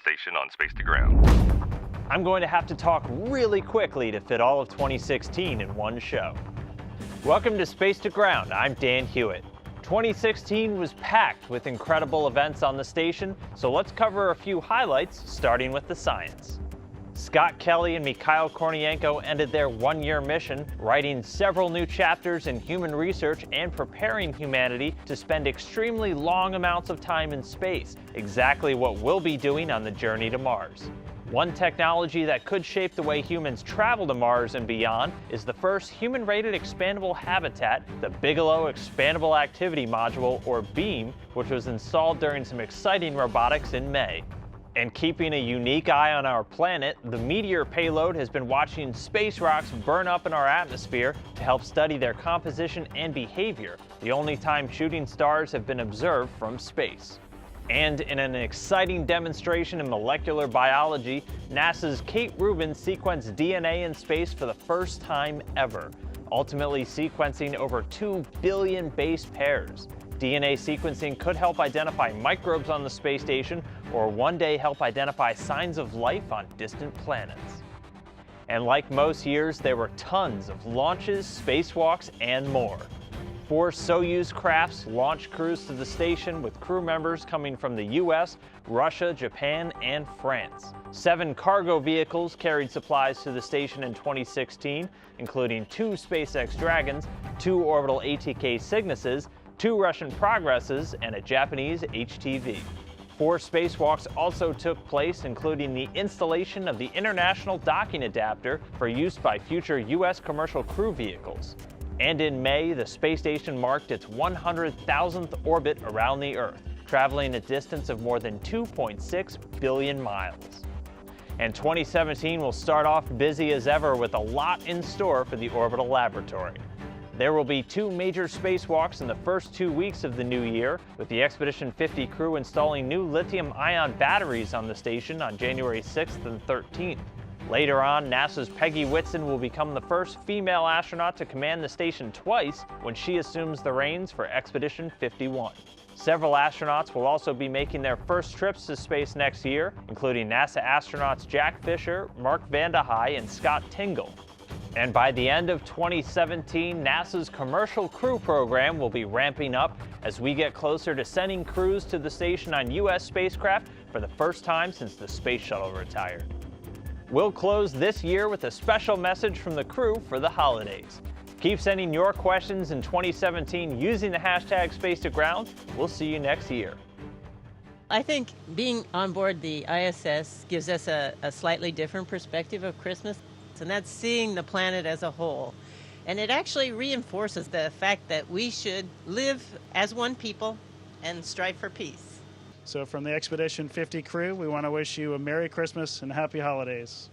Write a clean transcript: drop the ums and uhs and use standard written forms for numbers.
station on Space to Ground. I'm going to have to talk really quickly to fit all of 2016 in one show. Welcome to Space to Ground. I'm Dan Hewitt. 2016 was packed with incredible events on the station, so let's cover a few highlights, starting with the science. Scott Kelly and Mikhail Kornienko ended their one-year mission, writing several new chapters in human research and preparing humanity to spend extremely long amounts of time in space, exactly what we'll be doing on the journey to Mars. One technology that could shape the way humans travel to Mars and beyond is the first human-rated expandable habitat, the Bigelow Expandable Activity Module, or BEAM, which was installed during some exciting robotics in May. And keeping a unique eye on our planet, the Meteor payload has been watching space rocks burn up in our atmosphere to help study their composition and behavior, the only time shooting stars have been observed from space. And in an exciting demonstration in molecular biology, NASA's Kate Rubin sequenced DNA in space for the first time ever, ultimately sequencing over 2 billion base pairs. DNA sequencing could help identify microbes on the space station, or one day help identify signs of life on distant planets. And like most years, there were tons of launches, spacewalks, and more. 4 Soyuz crafts launched crews to the station, with crew members coming from the US, Russia, Japan, and France. 7 cargo vehicles carried supplies to the station in 2016, including 2 SpaceX Dragons, 2 orbital ATK Cygnuses, 2 Russian Progresses, and a Japanese HTV. 4 spacewalks also took place, including the installation of the International Docking Adapter for use by future US commercial crew vehicles. And in May, the space station marked its 100,000th orbit around the Earth, traveling a distance of more than 2.6 billion miles. And 2017 will start off busy as ever, with a lot in store for the orbital laboratory. There will be 2 major spacewalks in the first 2 weeks of the new year, with the Expedition 50 crew installing new lithium-ion batteries on the station on January 6th and 13th. Later on, NASA's Peggy Whitson will become the first female astronaut to command the station twice when she assumes the reins for Expedition 51. Several astronauts will also be making their first trips to space next year, including NASA astronauts Jack Fisher, Mark Vande Hei, and Scott Tingle. And by the end of 2017, NASA's commercial crew program will be ramping up as we get closer to sending crews to the station on US spacecraft for the first time since the Space Shuttle retired. We'll close this year with a special message from the crew for the holidays. Keep sending your questions in 2017 using the hashtag #SpaceToGround. We'll see you next year. I think being on board the ISS gives us a slightly different perspective of Christmas, and that's seeing the planet as a whole. And it actually reinforces the fact that we should live as one people and strive for peace. So from the Expedition 50 crew, we want to wish you a Merry Christmas and Happy Holidays.